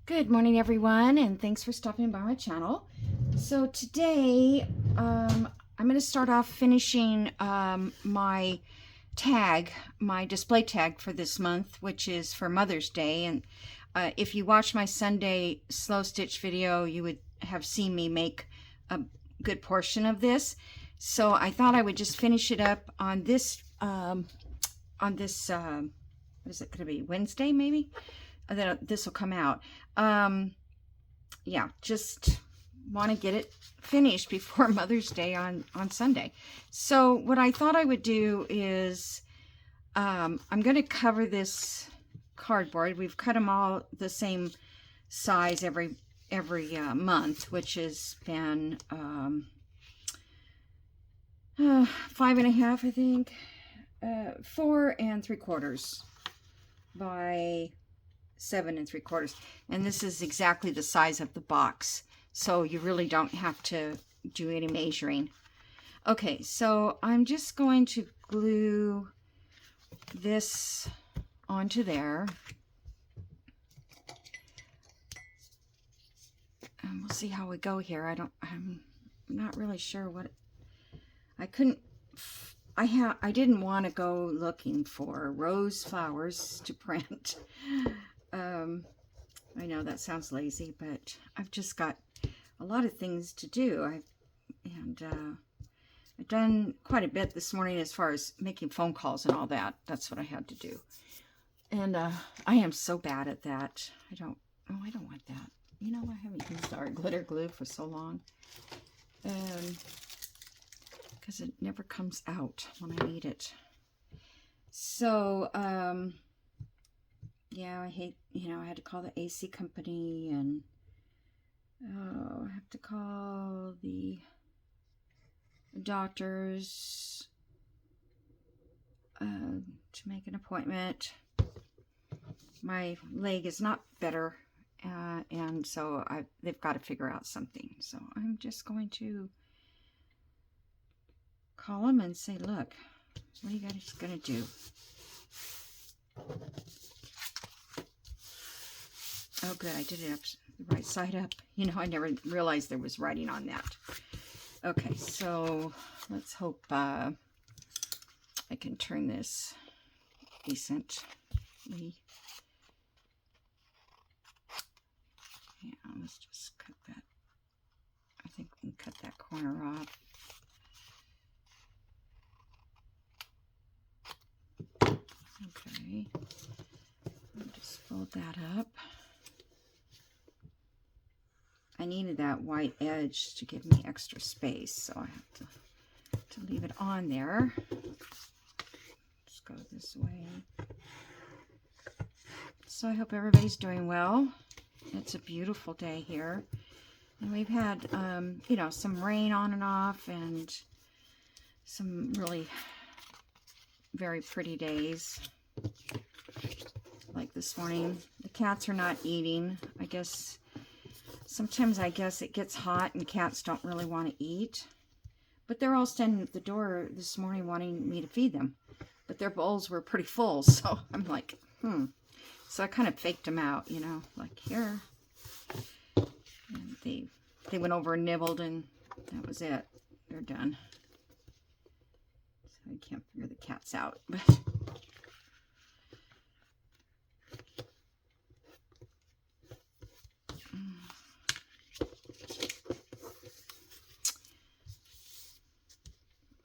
Good morning, everyone, and thanks for stopping by my channel. So today, I'm going to start off finishing my tag, my display tag for this month, which is for Mother's Day. And if you watch my Sunday slow stitch video, you would have seen me make a good portion of this. So I thought I would just finish it up on this, what is it going to be, Wednesday maybe? Then this will come out. Yeah, just want to get it finished before Mother's Day on Sunday. So what I thought I would do is I'm going to cover this cardboard. We've cut them all the same size every month, which has been 5.5, I think, 4 3/4 by 7 3/4, and this is exactly the size of the box, so you really don't have to do any measuring. Okay, so I'm just going to glue this onto there, and we'll see how we go here. I'm not really sure what I didn't want to go looking for rose flowers to print. I know that sounds lazy, but I've just got a lot of things to do. I've done quite a bit this morning as far as making phone calls and all that. That's what I had to do. And I am so bad at that. I don't want that. You know, I haven't used our glitter glue for so long. Because it never comes out when I need it. So, yeah, I hate, I had to call the AC company, and I have to call the doctors to make an appointment. My leg is not better, and so they've got to figure out something. So I'm just going to call them and say, look, what are you guys going to do? Oh, good, I did it up the right side up. I never realized there was writing on that. Okay, so let's hope I can turn this decently. Yeah, let's just cut that. I think we can cut that corner off. Okay, I'll just fold that up. I needed that white edge to give me extra space, so I have to leave it on there. Let's go this way. So I hope everybody's doing well. It's a beautiful day here, and we've had some rain on and off, and some really very pretty days like this morning. The cats are not eating. Sometimes I guess it gets hot and cats don't really want to eat. But they're all standing at the door this morning wanting me to feed them. But their bowls were pretty full, so I'm like, So I kind of faked them out, like, here. And they went over and nibbled, and that was it. They're done. So I can't figure the cats out, but...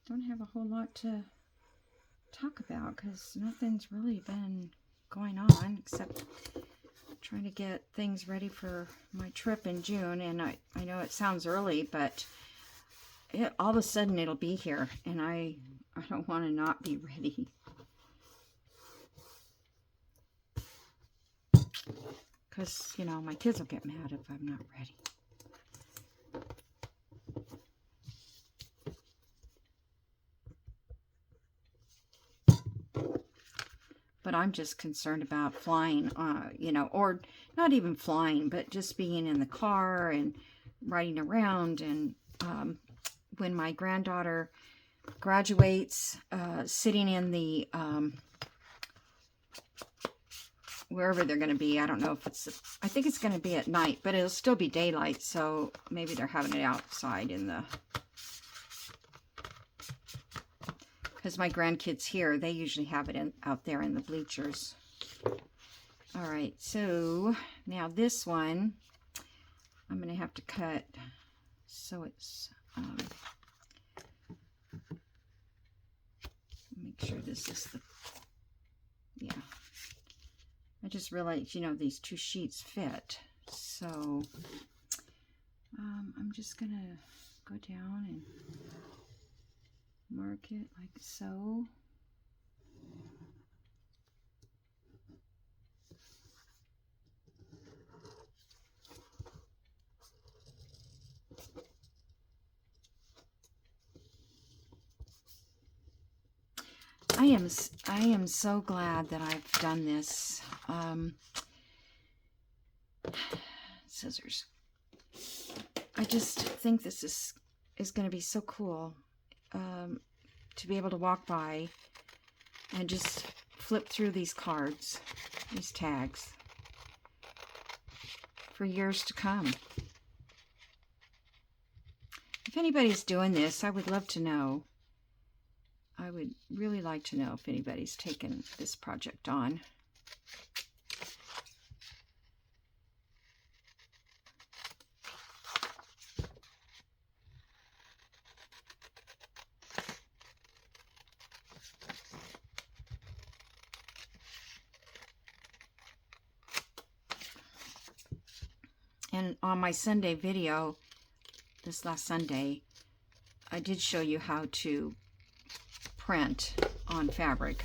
don't have a whole lot to talk about because nothing's really been going on except trying to get things ready for my trip in June. And I know it sounds early, but all of a sudden it'll be here, and I don't want to not be ready. Because, my kids will get mad if I'm not ready. But I'm just concerned about flying, or not even flying, but just being in the car and riding around. And when my granddaughter graduates, sitting in the wherever they're going to be. I don't know if it's, I think it's going to be at night, but it'll still be daylight, so maybe they're having it outside in the, because my grandkids here, they usually have it out there in the bleachers. All right, so now this one, I'm going to have to cut so it's, make sure this is the, yeah. I just realized, you know, these two sheets fit. So I'm just going to go down and mark it like so. I am so glad that I've done this. Scissors. I just think this is going to be so cool to be able to walk by and just flip through these cards, these tags, for years to come. If anybody's doing this, I would love to know. I would really like to know if anybody's taken this project on. And on my Sunday video, this last Sunday, I did show you how to print on fabric.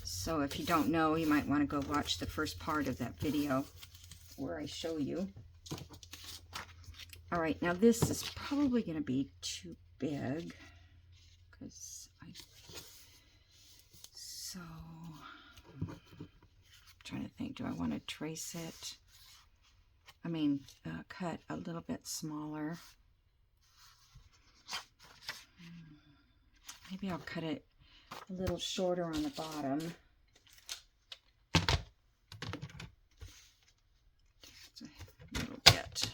So if you don't know, you might want to go watch the first part of that video where I show you. All right, now this is probably going to be too big because I'm trying to think, do I want to trace it? I mean, cut a little bit smaller. Maybe I'll cut it a little shorter on the bottom. Just a little bit.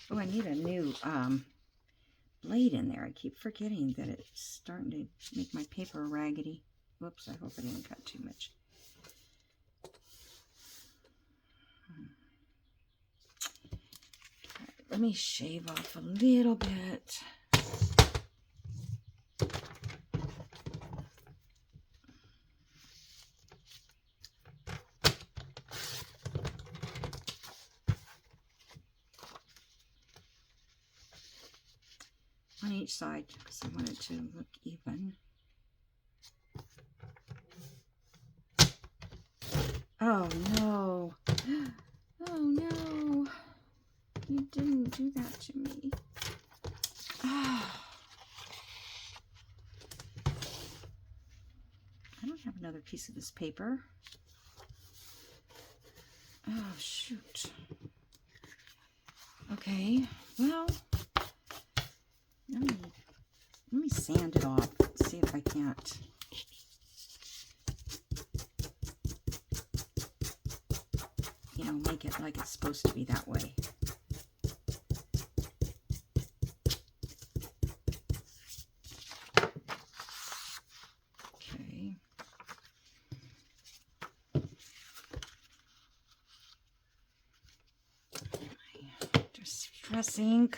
Oh, I need a new blade in there. I keep forgetting that it's starting to make my paper raggedy. Whoops, I hope I didn't cut too much. Let me shave off a little bit. On each side, because I want it to look even. Oh no. Oh no. You didn't do that to me. Oh. I don't have another piece of this paper. Oh, shoot. Okay, well, let me sand it off. See if I can't. You know, make it like it's supposed to be that way. Distress ink.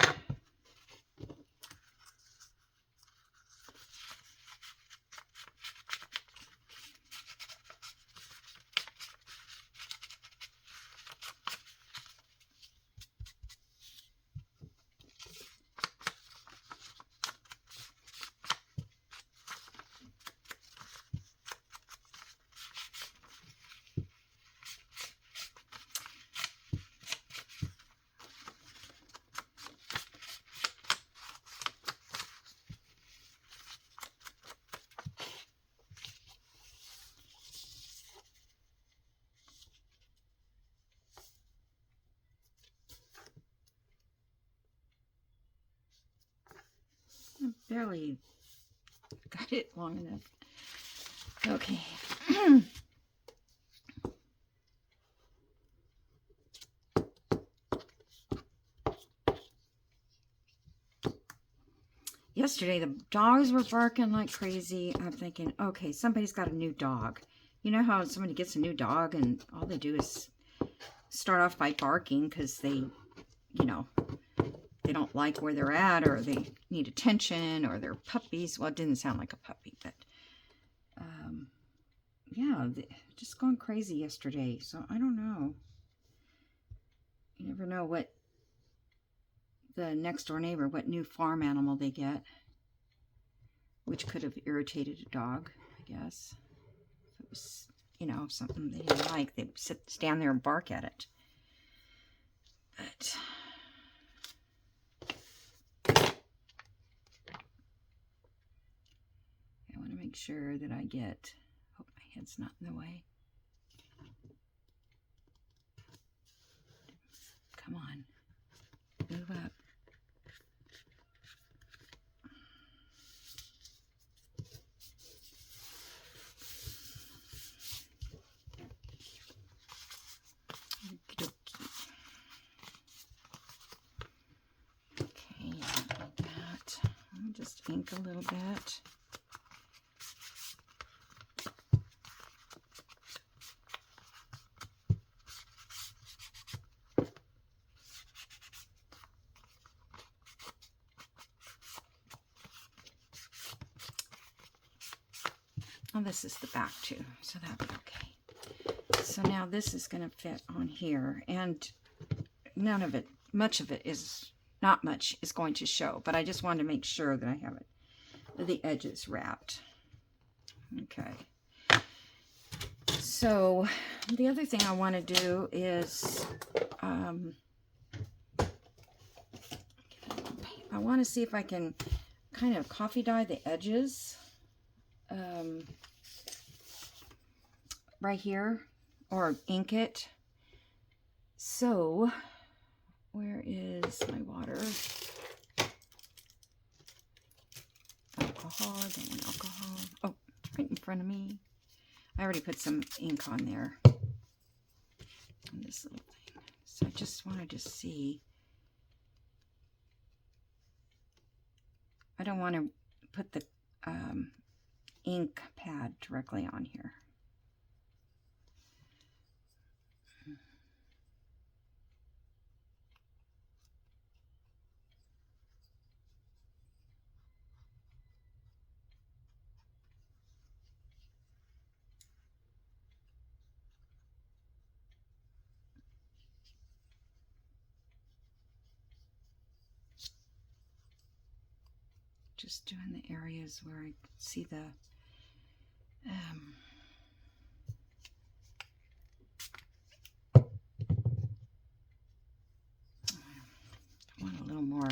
I barely got it long enough. Okay. Yesterday, the dogs were barking like crazy. I'm thinking, okay, somebody's got a new dog. You know how somebody gets a new dog and all they do is start off by barking because they, you know, they don't like where they're at, or they need attention, or they're puppies. Well, it didn't sound like a puppy, but yeah, just going crazy yesterday. So I don't know. You never know what the next door neighbor, what new farm animal they get, which could have irritated a dog, I guess. If it was, you know, something they didn't like, they'd stand there and bark at it. But I want to make sure that I get, hope my head's not in the way. Come on, move up. Okay, like that. I'll just ink a little bit. Oh, this is the back too, so that'll be okay. So now this is going to fit on here, and none of it, much of it is, not much is going to show, but I just wanted to make sure that I have it, the edges wrapped. Okay. So the other thing I want to do is, I want to see if I can kind of coffee dye the edges. Right here, or ink it. So where is my water? Alcohol, I don't want alcohol. Oh, it's right in front of me. I already put some ink on there, on this little thing. So I just wanted to see. I don't want to put the ink pad directly on here. Just doing the areas where I see the I want a little more.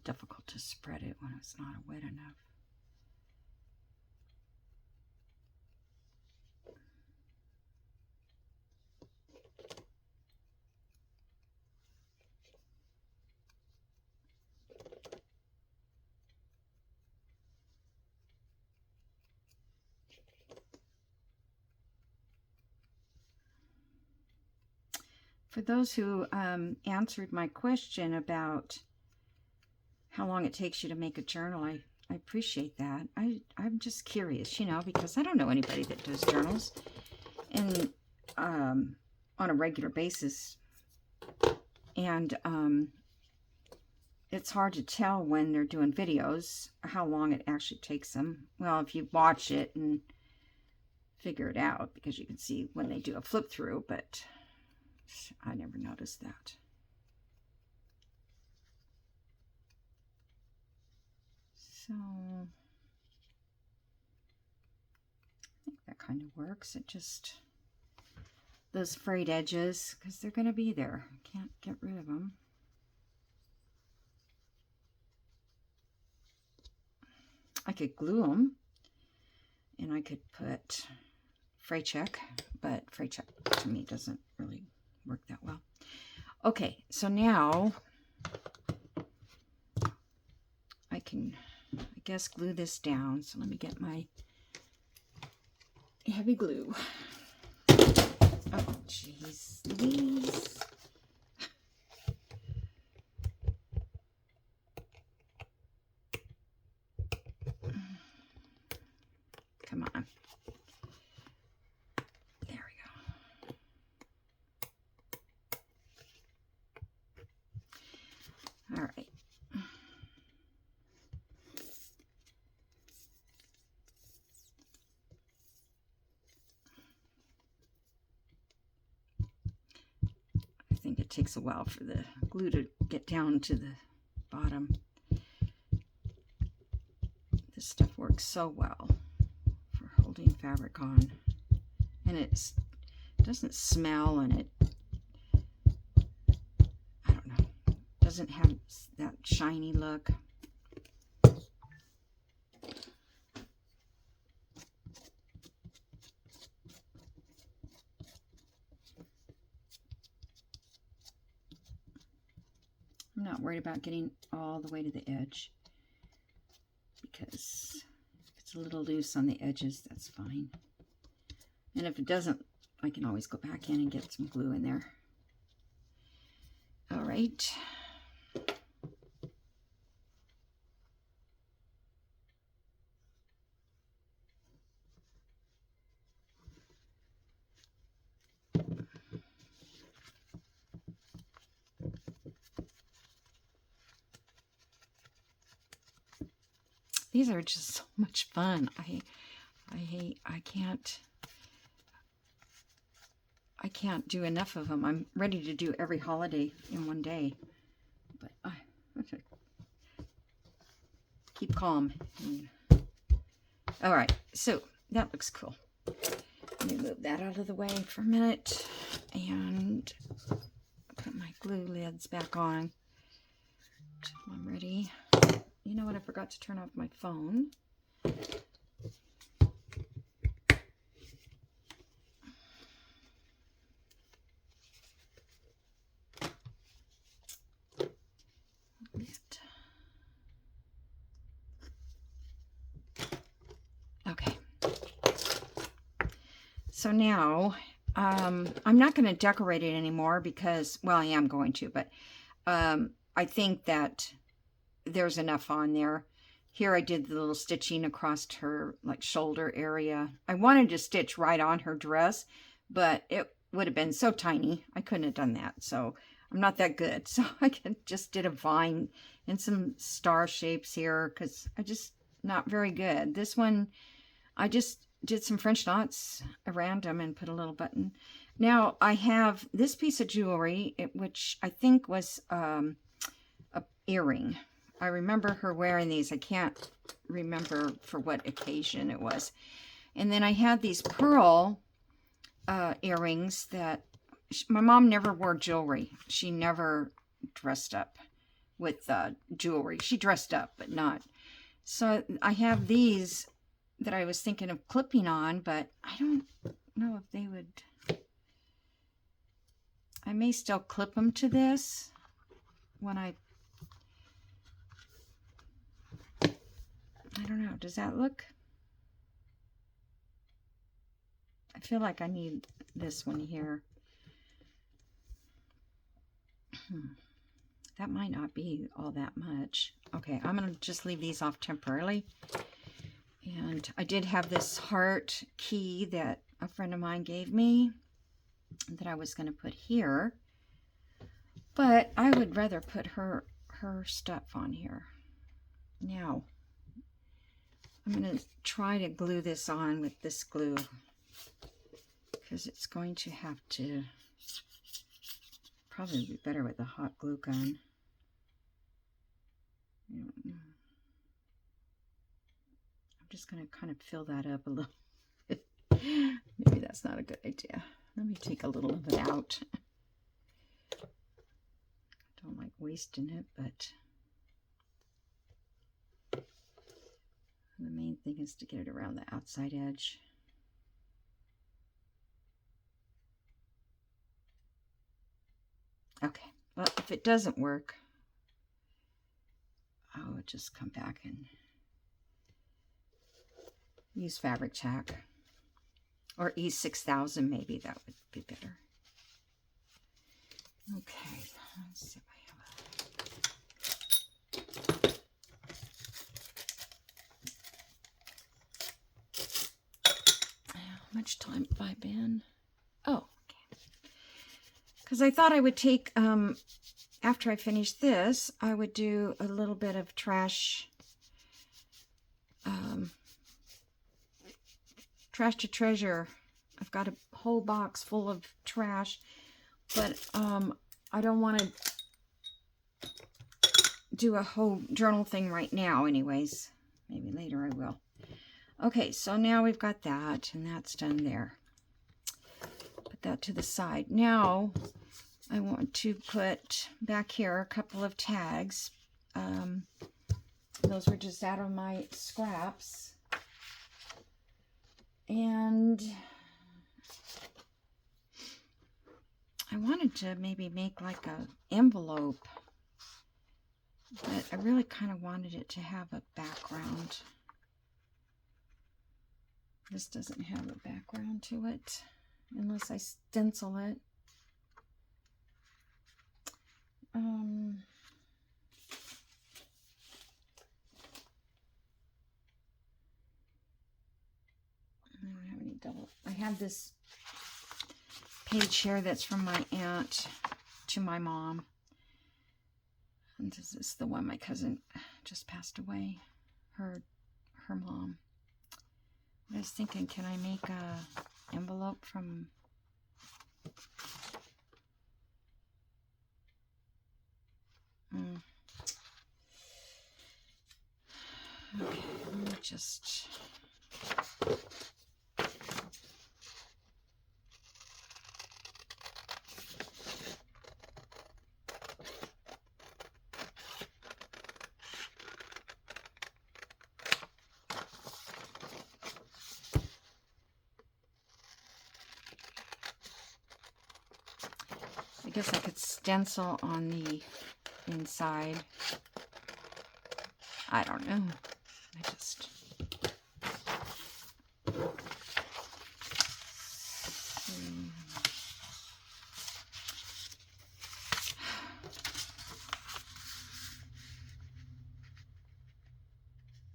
Difficult to spread it when it's not wet enough. For those who answered my question about how long it takes you to make a journal, I appreciate that. I'm just curious, you know, because I don't know anybody that does journals and on a regular basis. And it's hard to tell when they're doing videos how long it actually takes them. Well, if you watch it and figure it out, because you can see when they do a flip through, but I never noticed that. So I think that kind of works. It just, those frayed edges, because they're going to be there. Can't get rid of them. I could glue them, and I could put Fray Check, but Fray Check to me doesn't really work that well. Okay, so now I can, I guess, glue this down. So let me get my heavy glue. Oh, jeez Louise. Come on. There we go. All right. I think it takes a while for the glue to get down to the bottom. This stuff works so well for holding fabric on. And it doesn't smell, and it, I don't know, doesn't have that shiny look. I'm not worried about getting all the way to the edge, because if it's a little loose on the edges, that's fine. And if it doesn't, I can always go back in and get some glue in there. All right. These are just so much fun. I can't do enough of them. I'm ready to do every holiday in one day. But okay. Keep calm. All right, so that looks cool. Let me move that out of the way for a minute and put my glue lids back on till I'm ready. You know what? I forgot to turn off my phone. Okay. So now I'm not going to decorate it anymore because, well, I am going to, but I think that there's enough on there. Here I did the little stitching across her like shoulder area. I wanted to stitch right on her dress, but it would have been so tiny. I couldn't have done that. So I'm not that good. So I just did a vine and some star shapes here because I just not very good. This one, I just did some French knots around them and put a little button. Now I have this piece of jewelry, which I think was a earring. I remember her wearing these. I can't remember for what occasion it was. And then I had these pearl earrings that my mom never wore jewelry. She never dressed up with jewelry. She dressed up, but not. So I have these that I was thinking of clipping on, but I don't know if they would. I may still clip them to this when I don't know. Does that look? I feel like I need this one here. That might not be all that much. Okay, I'm going to just leave these off temporarily. And I did have this heart key that a friend of mine gave me that I was going to put here. But I would rather put her stuff on here. Now, I'm going to try to glue this on with this glue, because it's going to have to probably be better with a hot glue gun. I don't know. I'm just going to kind of fill that up a little bit. Maybe that's not a good idea. Let me take a little of it out. I don't like wasting it, but the main thing is to get it around the outside edge. Okay. if it doesn't work, I would just come back and use Fabric Tack. Or E6000 maybe, that would be better. Okay, let's see if I have how much time have I been? Oh, okay. Because I thought I would take, after I finish this, I would do a little bit of trash, trash to treasure. I've got a whole box full of trash, but I don't want to do a whole journal thing right now anyways. Maybe later I will. Okay, so now we've got that, and that's done there. Put that to the side. Now I want to put back here a couple of tags. Those were just out of my scraps. And I wanted to maybe make like a envelope, but I really kind of wanted it to have a background. This doesn't have a background to it unless I stencil it. I don't have any double. I have this page here that's from my aunt to my mom. And this is the one my cousin just passed away. Her mom. I was thinking, can I make a envelope from okay, let me just I guess I could stencil on the inside. I don't know. I just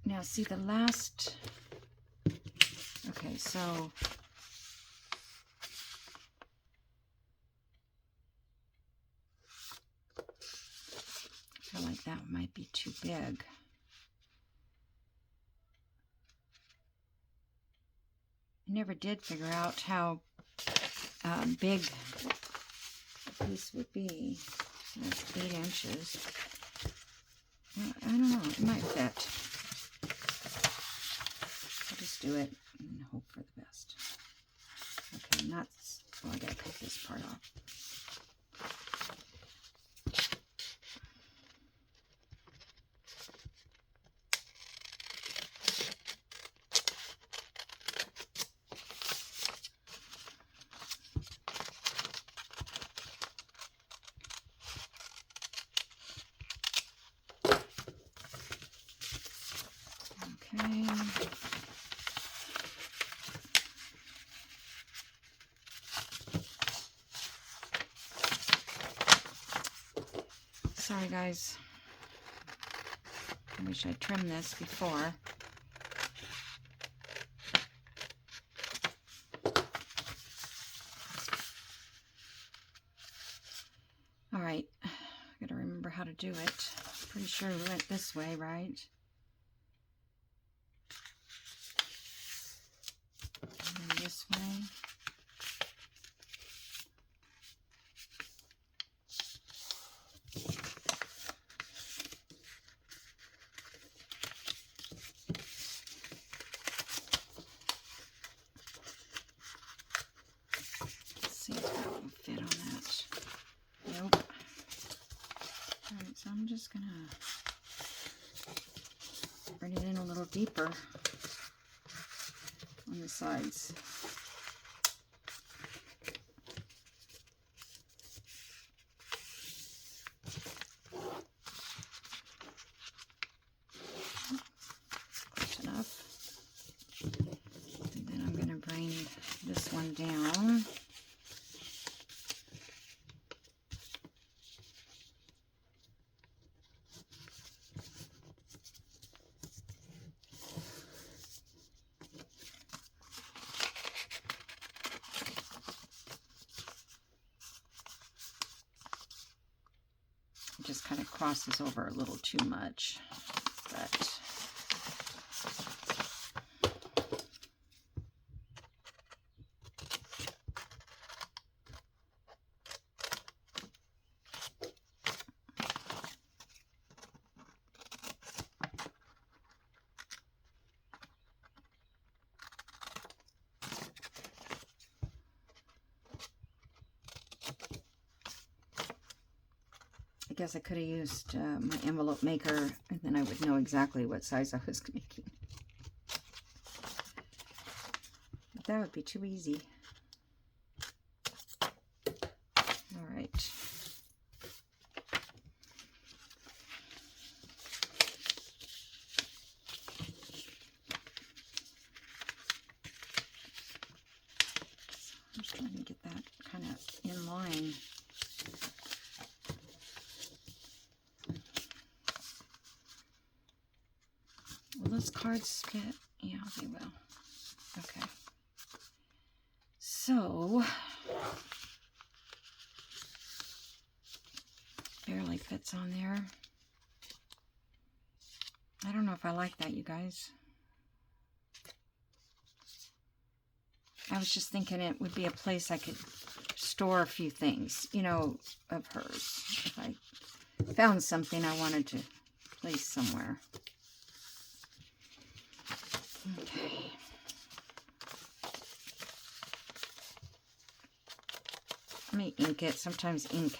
now see the last. Okay, so I feel like that might be too big. I never did figure out how big the piece would be. That's 8 inches. Well, I don't know. It might fit. I'll just do it and hope for the best. Okay, nuts. Oh, I gotta cut this part off. Okay. Sorry, guys. I wish I'd trimmed this before. All right. I gotta remember how to do it. Pretty sure we went this way, right? And then this way. Let's see if that will fit on that. Nope. All right, so I'm just gonna bring it in a little deeper on the sides. kind of crosses over a little too much, but I guess I could have used my envelope maker, and then I would know exactly what size I was making. But that would be too easy. All right. I'm just trying to get that kind of in line. Will those cards fit? Yeah, they will. Okay. So, barely fits on there. I don't know if I like that, you guys. I was just thinking it would be a place I could store a few things, you know, of hers. If I found something I wanted to place somewhere. Okay. Let me ink it. Sometimes ink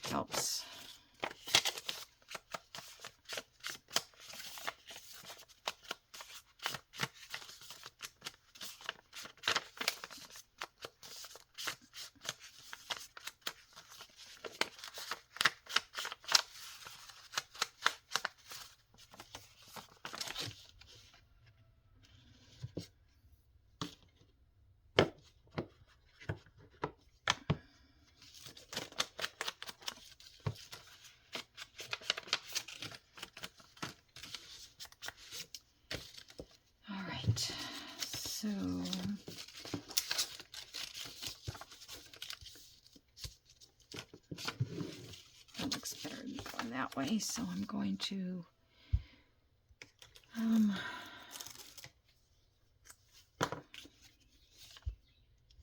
helps. So that looks better than going that way. So I'm going to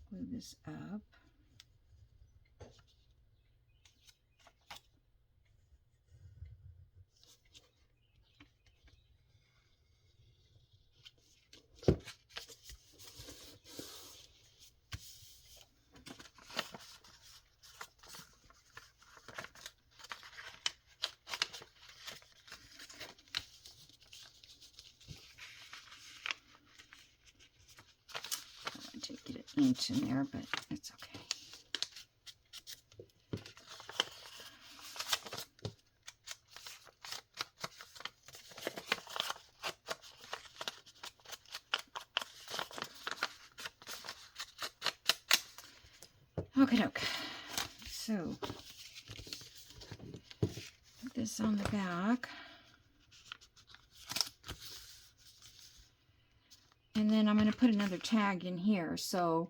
glue this up. To get it inked in there, but it's okay. Okay, so put this on the back. And then I'm going to put another tag in here, so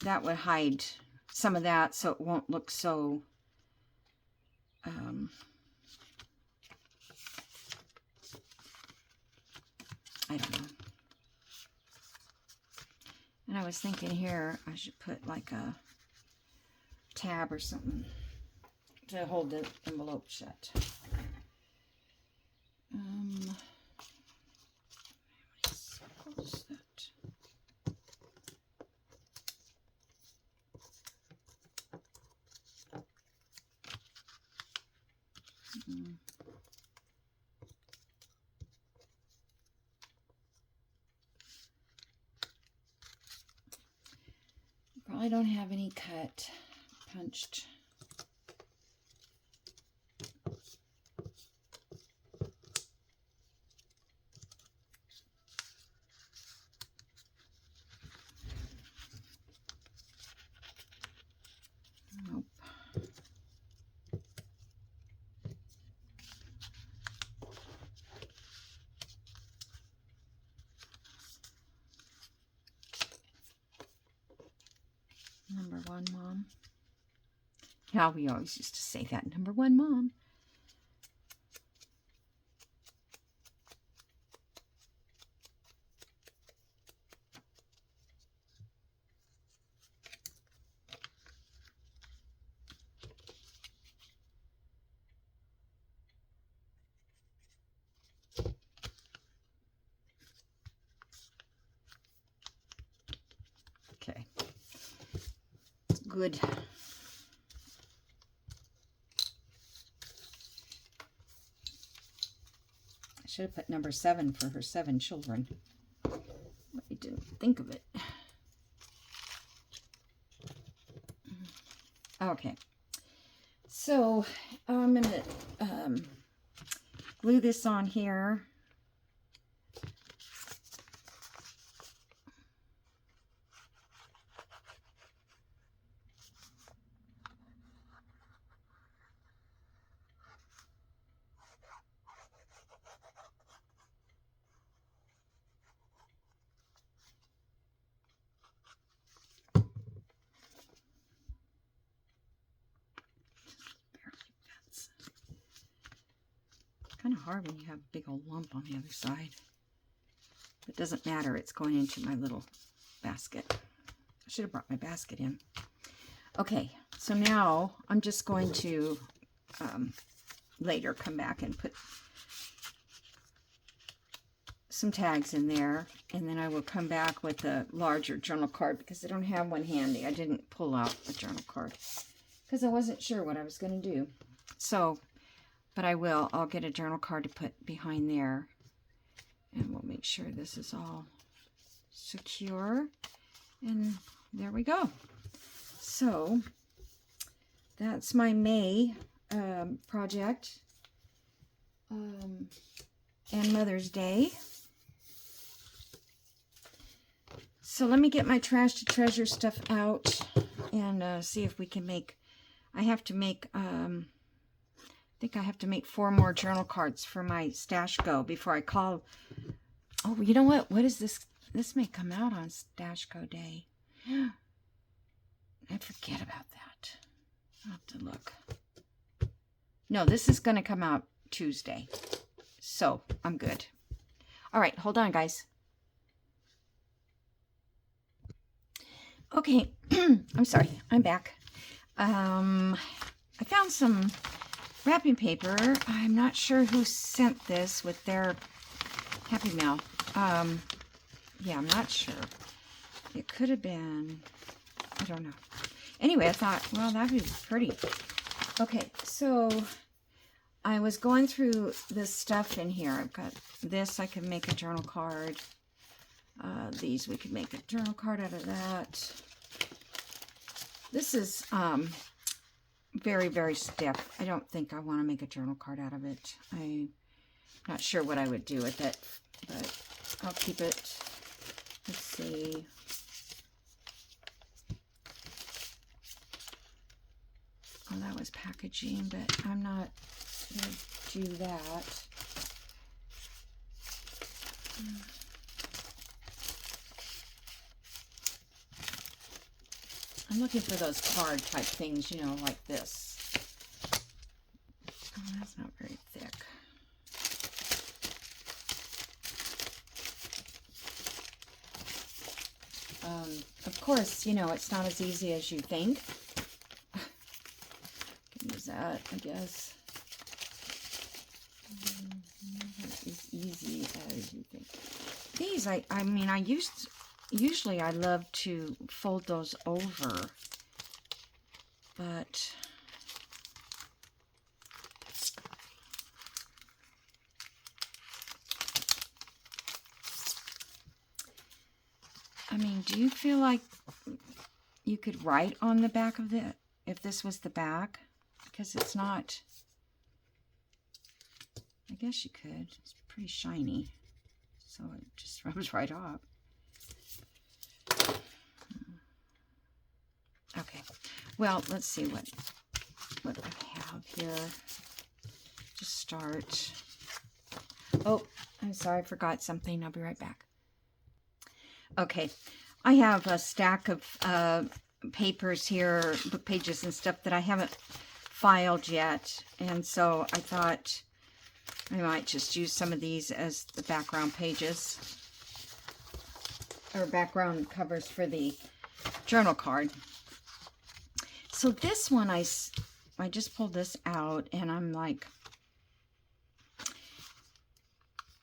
that would hide some of that, so it won't look so I don't know. And I was thinking here I should put like a tab or something to hold the envelope shut. Probably don't have any cut, punched. Nope. Number 1, Mom. how we always used to say that. Number one, Mom. Okay. It's good. I should have put number 7 for her 7 children. But I didn't think of it. Okay. So I'm going to glue this on here. Kind of hard when you have a big old lump on the other side. It doesn't matter. It's going into my little basket. I should have brought my basket in. Okay, so now I'm just going to later come back and put some tags in there, and then I will come back with a larger journal card because I don't have one handy. I didn't pull out a journal card because I wasn't sure what I was going to do. So, but I will. I'll get a journal card to put behind there, and we'll make sure this is all secure. And there we go. So that's my May project and Mother's Day. So let me get my Trash to Treasure stuff out and see if we can make, I have to make, I think I have to make 4 more journal cards for my Stash Go before I call. Oh, you know what? What is this? This may come out on Stash Go Day. I forget about that. I'll have to look. No, this is going to come out Tuesday. So I'm good. All right, hold on, guys. Okay, I'm sorry. I'm back. I found some wrapping paper. I'm not sure who sent this with their Happy Mail. Yeah, I'm not sure. It could have been, I don't know. Anyway, I thought, well, that would be pretty. Okay, so I was going through this stuff in here. I've got this, I can make a journal card. These, we could make a journal card out of that. This is very, very stiff. I don't think I want to make a journal card out of it. I'm not sure what I would do with it, but I'll keep it. Let's see. Oh, that was packaging, but I'm not going to do that. I'm looking for those card type things, you know, like this. Oh, that's not very thick. Of course, you know, it's not as easy as you think. Can use that, I guess. Not as easy as you think. These, I mean, usually I love to fold those over, but I mean, do you feel like you could write on the back of it if this was the back? Because it's not, I guess you could. It's pretty shiny, so it just rubs right off. Okay, well, let's see what I have here. Just start. Oh, I'm sorry, I forgot something. I'll be right back. Okay, I have a stack of papers here, book pages and stuff that I haven't filed yet. And so I thought I might just use some of these as the background pages or background covers for the journal card. So this one, I just pulled this out and I'm like,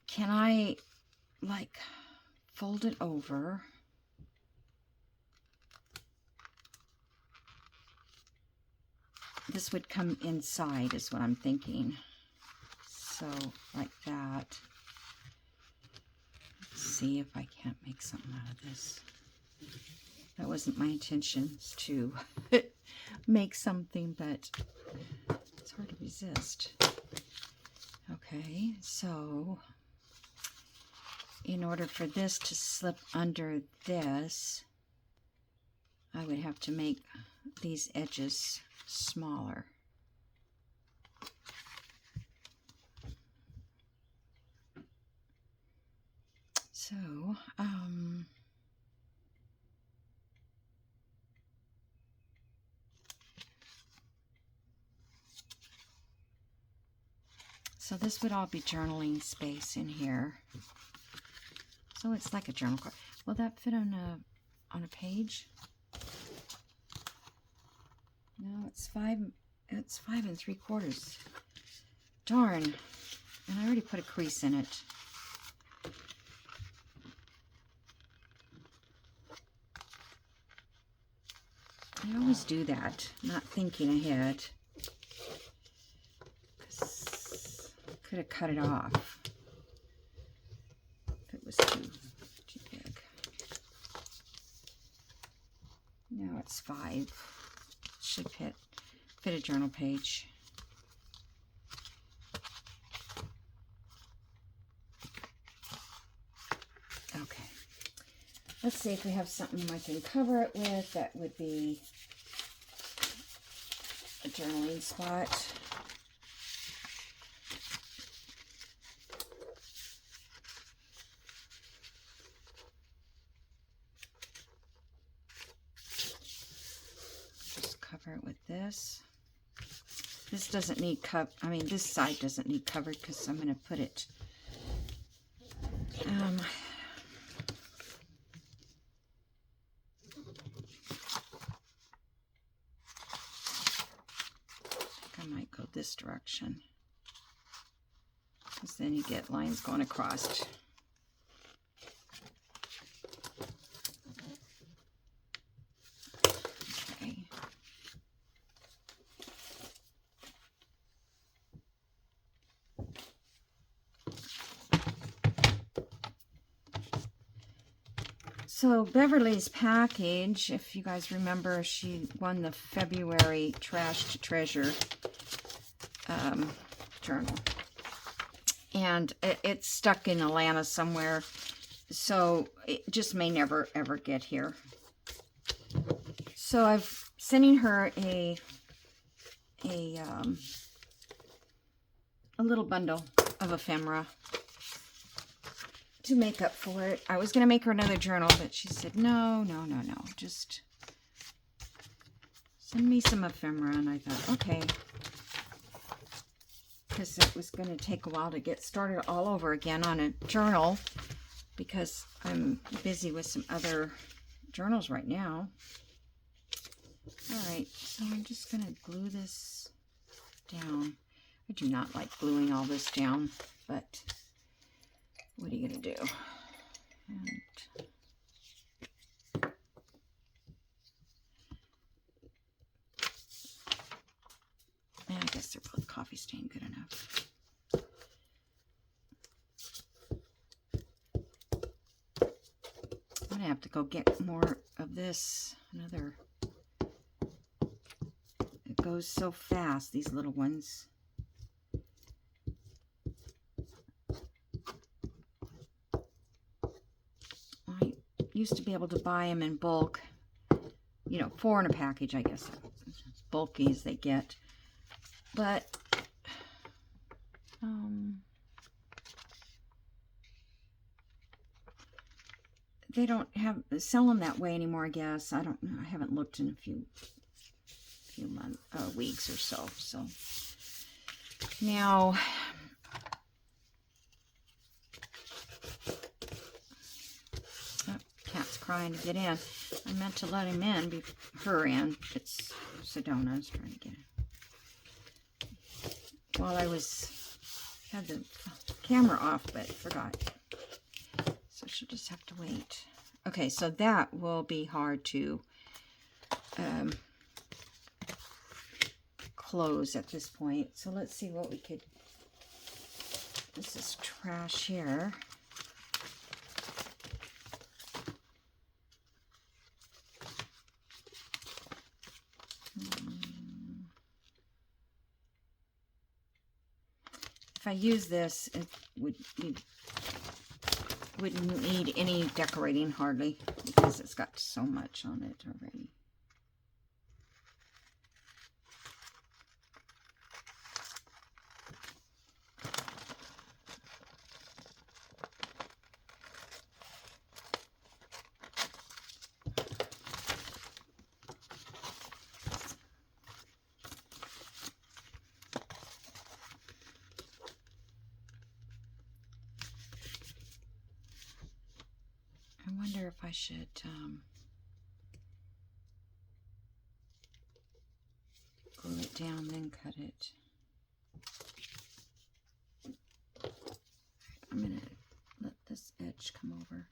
can I like fold it over? This would come inside is what I'm thinking. So like that. Let's see if I can't make something out of this. That wasn't my intentions to make something, but it's hard to resist. Okay, so in order for this to slip under this, I would have to make these edges smaller. So, so this would all be journaling space in here. So it's like a journal card. Will that fit on a page? No, it's 5 3/4. Darn. And I already put a crease in it. I always do that, not thinking ahead. Could have cut it off if it was too big. Now it's 5. Should fit a journal page. Okay. Let's see if we have something I can cover it with. That would be a journaling spot. Just cover it with this. This doesn't need this side doesn't need covered because I'm going to put it I might go this direction, because then you get lines going across. Okay. So Beverly's package, if you guys remember, she won the February Trash to Treasure journal. And it's stuck in Atlanta somewhere, so it just may never ever get here. So I'm sending her a little bundle of ephemera to make up for it. I was going to make her another journal, but she said, no, just send me some ephemera. And I thought, okay, because it was going to take a while to get started all over again on a journal, because I'm busy with some other journals right now. All right, so I'm just going to glue this down. I do not like gluing all this down, but what are you going to do? And I guess they're both coffee stain good enough. I'm going to have to go get more of this. It goes so fast, these little ones. I used to be able to buy them in bulk, 4 in a package, I guess. As bulky as they get. But they don't sell them that way anymore, I guess. I don't know. I haven't looked in a few months, weeks or so. So now, oh, cat's crying to get in. I meant to let him in, her in. It's Sedona's trying to get in. While I had the camera off, but forgot. So she'll just have to wait. Okay, so that will be hard to close at this point. So let's see what we could. This is trash here. If I use this, it wouldn't need any decorating hardly, because it's got so much on it already. I wonder if I should glue it down, then cut it. I'm going to let this edge come over.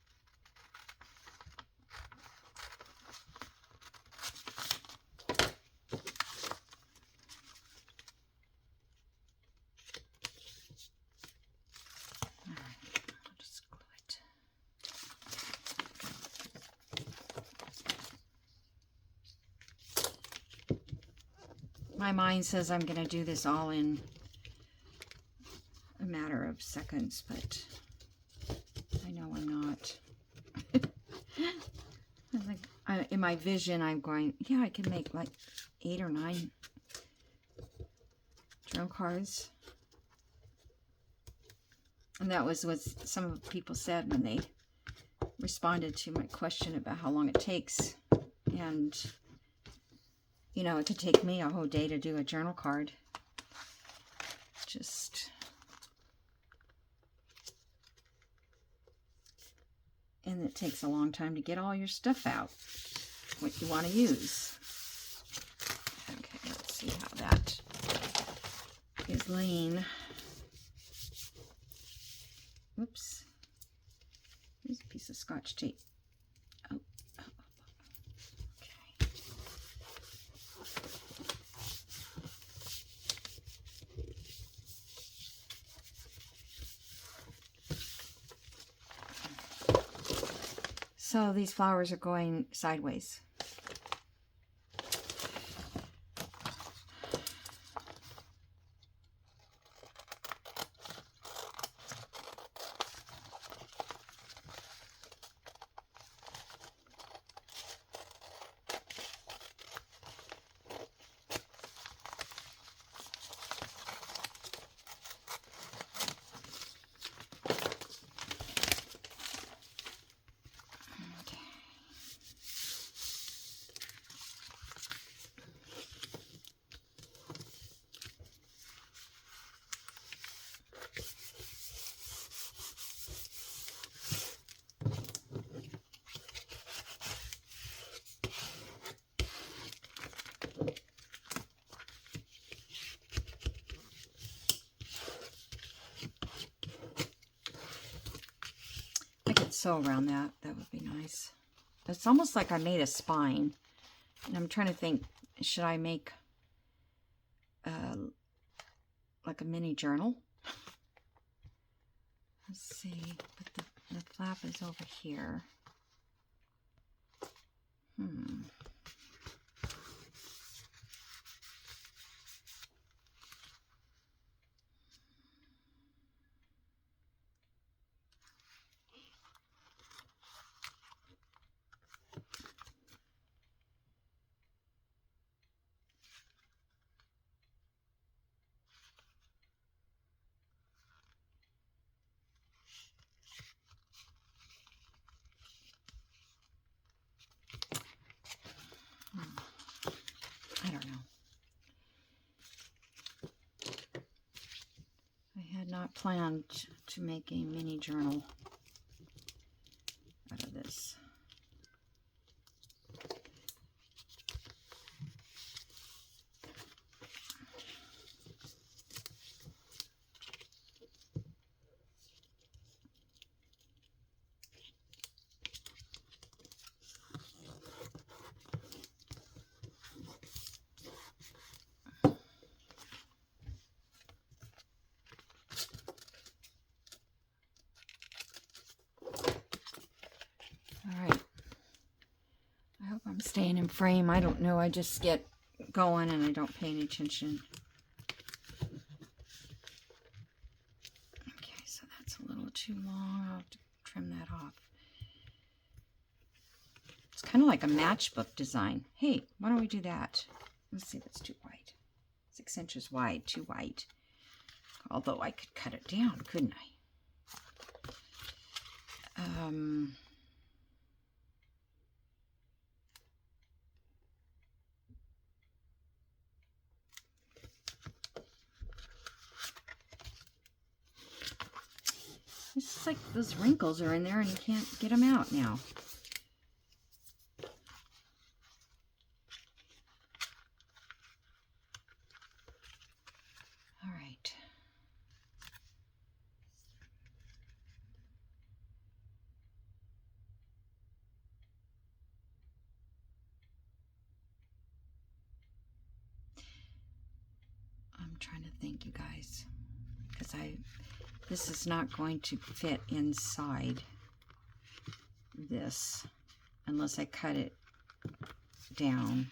All right, I'll just glue it. My mind says I'm going to do this all in a matter of seconds, but I know I'm not. I think in my vision, I'm going, yeah, I can make like 8 or 9 journal cards. And that was what some of the people said when they responded to my question about how long it takes. And, you know, it could take me a whole day to do a journal card. And it takes a long time to get all your stuff out, what you want to use. Okay, let's see how that is laying. Oops. Here's a piece of Scotch tape. Oh, okay. So these flowers are going sideways. Sew around that. That would be nice. It's almost like I made a spine. And I'm trying to think, should I make like a mini journal? Let's see. But the flap is over here. had not planned to make a mini journal out of this. Staying in frame. I don't know. I just get going and I don't pay any attention. Okay, so that's a little too long. I'll have to trim that off. It's kind of like a matchbook design. Hey, why don't we do that? Let's see, that's too wide. 6 inches wide, too wide. Although I could cut it down, couldn't I? It's just like those wrinkles are in there and you can't get them out now. All right. I'm trying to think, you guys, because this is not going to fit inside this unless I cut it down.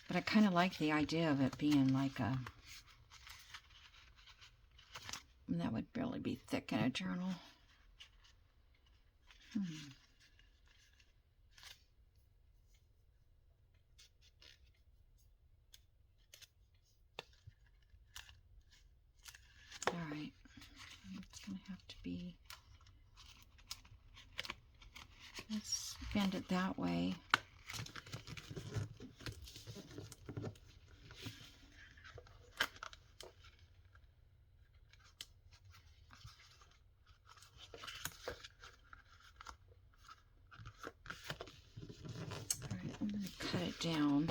But I kind of like the idea of it being like a, that would barely be thick in a journal. All right, it's gonna have to be, let's bend it that way. All right, I'm gonna cut it down.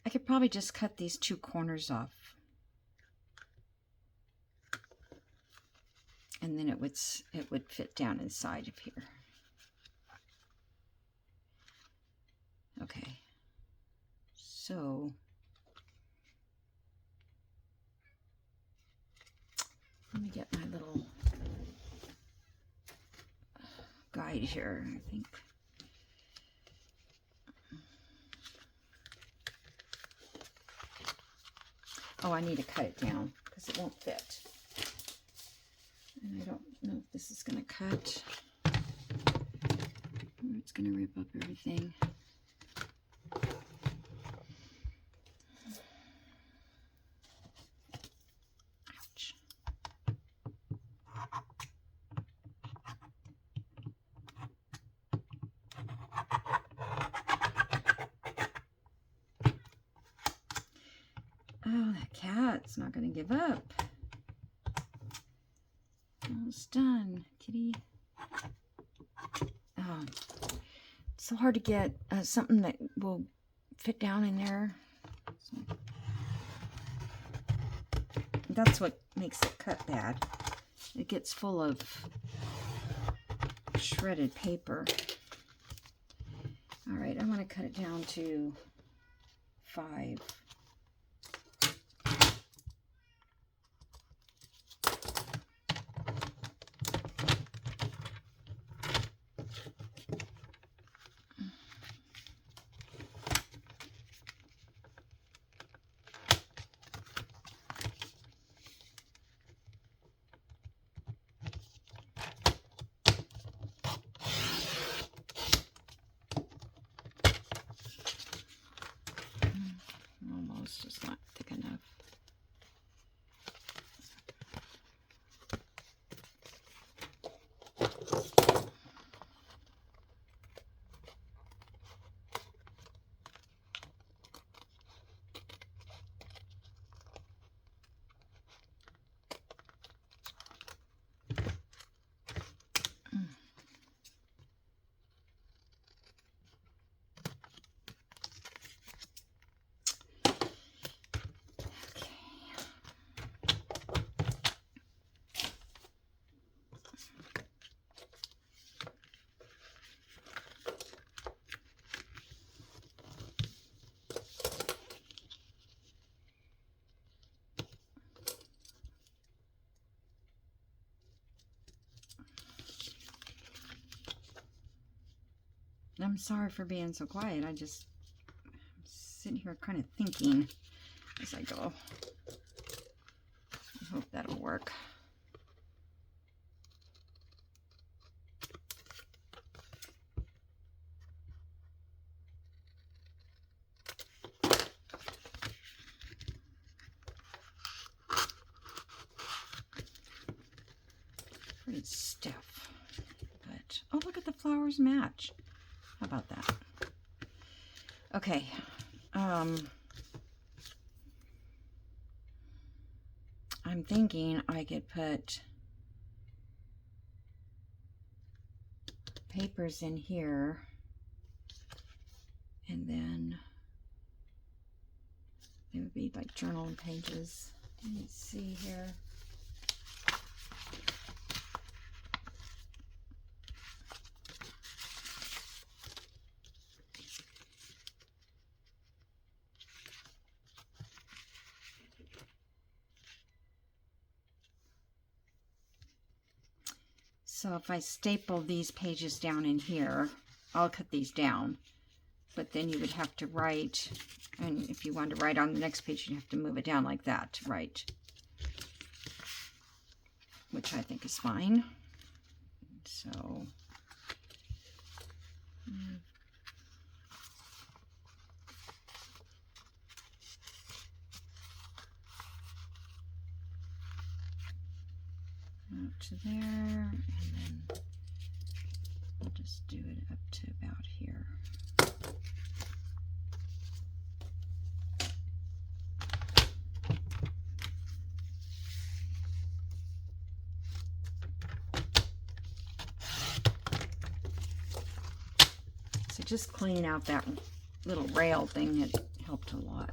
I could probably just cut these 2 corners off. And then it would fit down inside of here. Okay. So let me get my little guide here, I think. Oh, I need to cut it down because it won't fit. And I don't know if this is going to cut or it's going to rip up everything. Ouch. Oh, that cat's not going to give up. Almost done, kitty. Oh, it's so hard to get something that will fit down in there. So that's what makes it cut bad. It gets full of shredded paper. All right, I'm going to cut it down to 5. I'm sorry for being so quiet. I'm sitting here kind of thinking as I go. I hope that'll work. Pretty stiff, but oh, look at the flowers match. How about that? Okay. I'm thinking I could put papers in here, and then it would be like journal pages. Let's see here. So if I staple these pages down in here, I'll cut these down, but then you would have to write, and if you wanted to write on the next page, you have to move it down like that to write, which I think is fine. So up to there, and then I'll just do it up to about here. So just cleaning out that little rail thing, it helped a lot.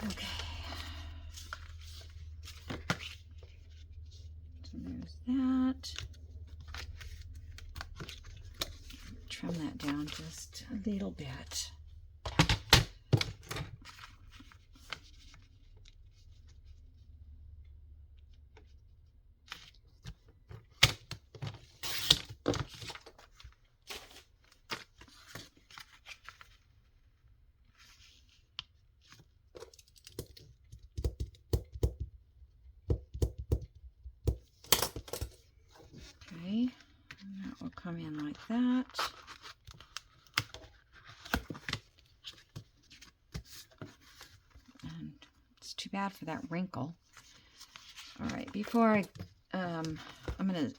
Okay. So there's that. Trim that down just a little bit. Okay, and that will come in like that. And it's too bad for that wrinkle. All right, before I'm going to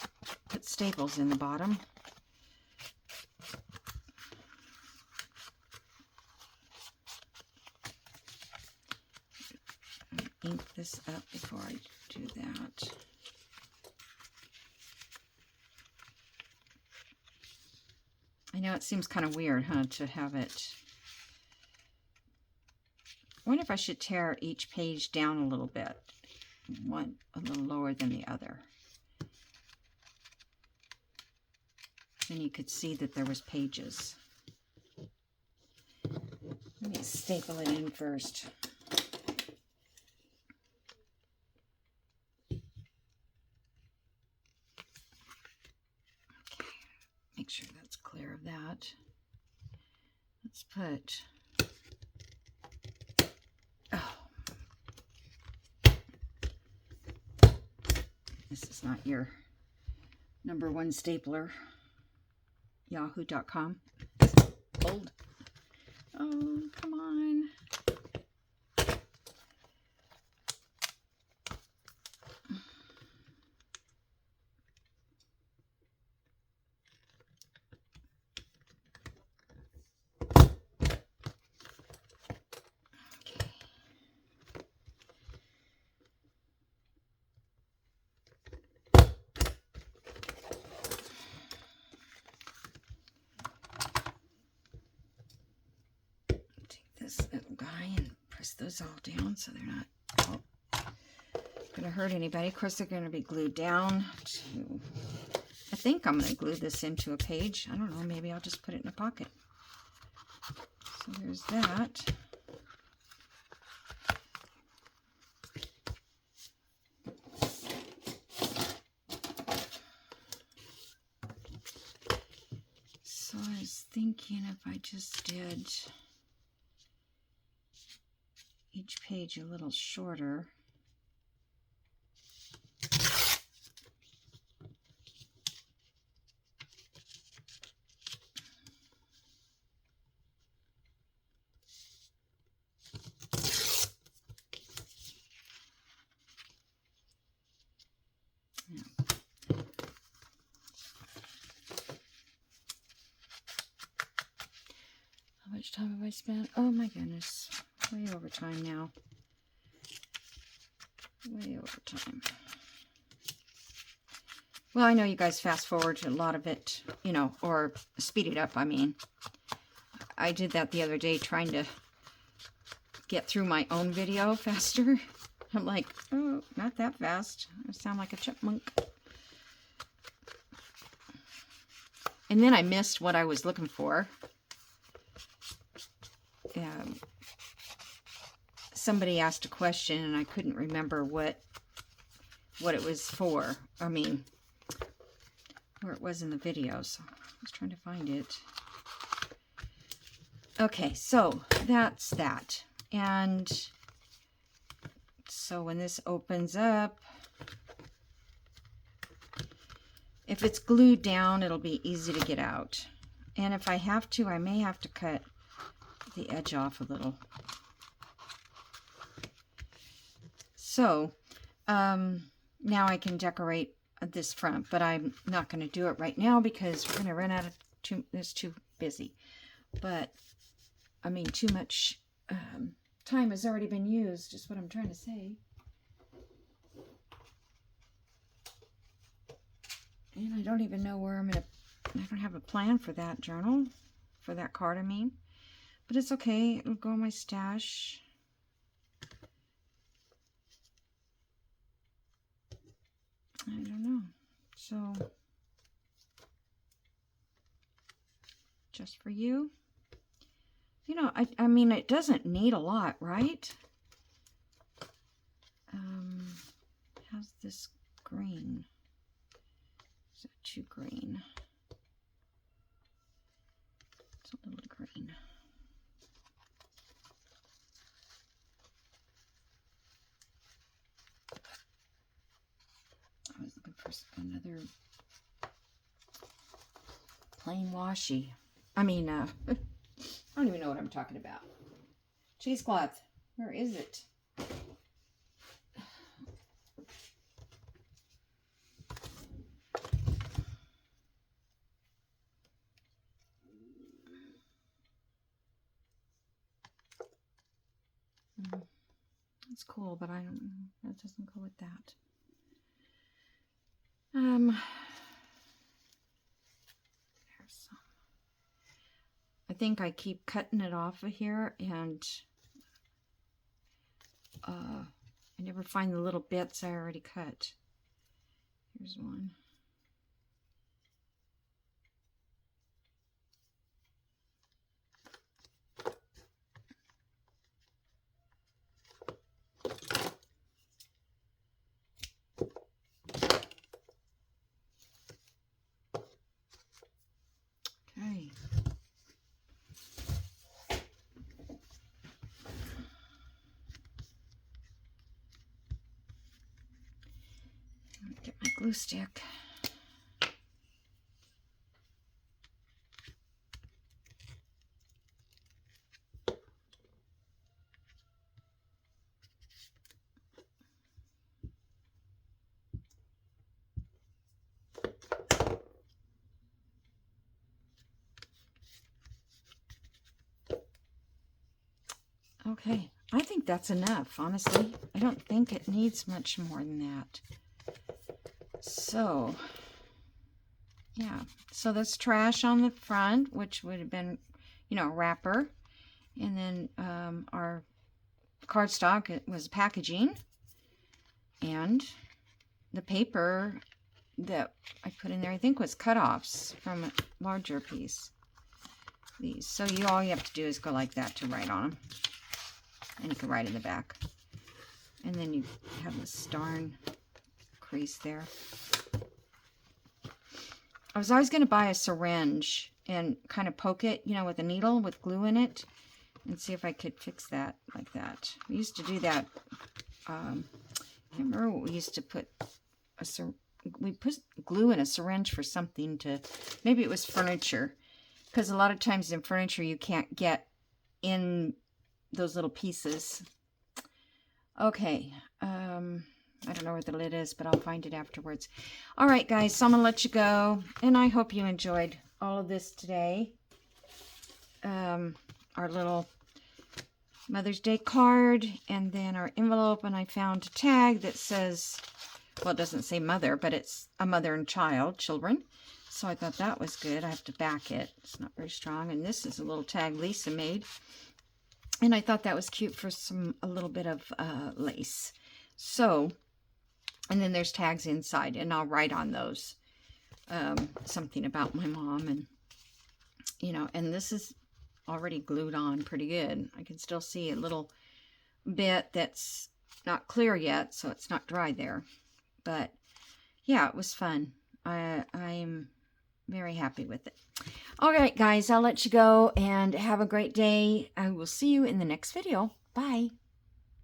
put staples in the bottom. Ink this up before I do that. I know it seems kind of weird, huh, to have it. I wonder if I should tear each page down a little bit. One a little lower than the other. Then you could see that there was pages. Let me staple it in first. Okay, make sure that's clear of that. Let's put, this is not your #1 stapler. Yahoo.com. Old. Oh, come on. This little guy and press those all down so they're not going to hurt anybody. Of course, they're going to be glued down to, I think I'm going to glue this into a page. I don't know, maybe I'll just put it in a pocket. So there's that. thinking if I just did each page a little shorter. How much time have I spent? Oh my goodness. Way over time now. Way over time. Well, I know you guys fast forward to a lot of it, you know, or speed it up, I mean. I did that the other day trying to get through my own video faster. I'm like, oh, not that fast. I sound like a chipmunk. And then I missed what I was looking for. Somebody asked a question and I couldn't remember what it was for. I mean, where it was in the video. So I was trying to find it. Okay, so that's that. And so when this opens up, if it's glued down, it'll be easy to get out. And if I have to, I may have to cut the edge off a little. So now I can decorate this front, but I'm not going to do it right now because we're going to run out of it's too busy. But I mean, too much time has already been used, is what I'm trying to say. And I don't even know where I don't have a plan for that journal, for that card, I mean. But it's okay, it'll go in my stash. I don't know. So, just for you. You know, I mean, it doesn't need a lot, right? How's this green? Is that too green? It's a little green. I was looking for another plain washi. I mean, I don't even know what I'm talking about. Cheesecloth. Where is it? It's cool, but that doesn't go with that. There's some. I think I keep cutting it off of here, and I never find the little bits I already cut. Here's one. Okay. Get my glue stick. Okay, I think that's enough, honestly. I don't think it needs much more than that. So, yeah. So that's trash on the front, which would have been, you know, a wrapper. And then our cardstock, it was packaging. And the paper that I put in there, I think was cutoffs from a larger piece. These. So all you have to do is go like that to write on them. And you can write in the back. And then you have this darn crease there. I was always going to buy a syringe and kind of poke it, you know, with a needle with glue in it, and see if I could fix that like that. We used to do that. I can't remember what we used to put. We put glue in a syringe for something to, maybe it was furniture, because a lot of times in furniture you can't get in those little pieces. Okay, I don't know where the lid is, but I'll find it afterwards. All right, guys, so I'm gonna let you go, and I hope you enjoyed all of this today. Our little Mother's Day card, and then our envelope, and I found a tag that says, well, it doesn't say mother, but it's a mother and children. So I thought that was good. I have to back it. It's not very strong. And this is a little tag Lisa made. And I thought that was cute for a little bit of lace. So, and then there's tags inside, and I'll write on those something about my mom, and, you know, and this is already glued on pretty good. I can still see a little bit that's not clear yet, so it's not dry there. But yeah, it was fun. I'm very happy with it. All right, guys, I'll let you go and have a great day. I will see you in the next video. Bye.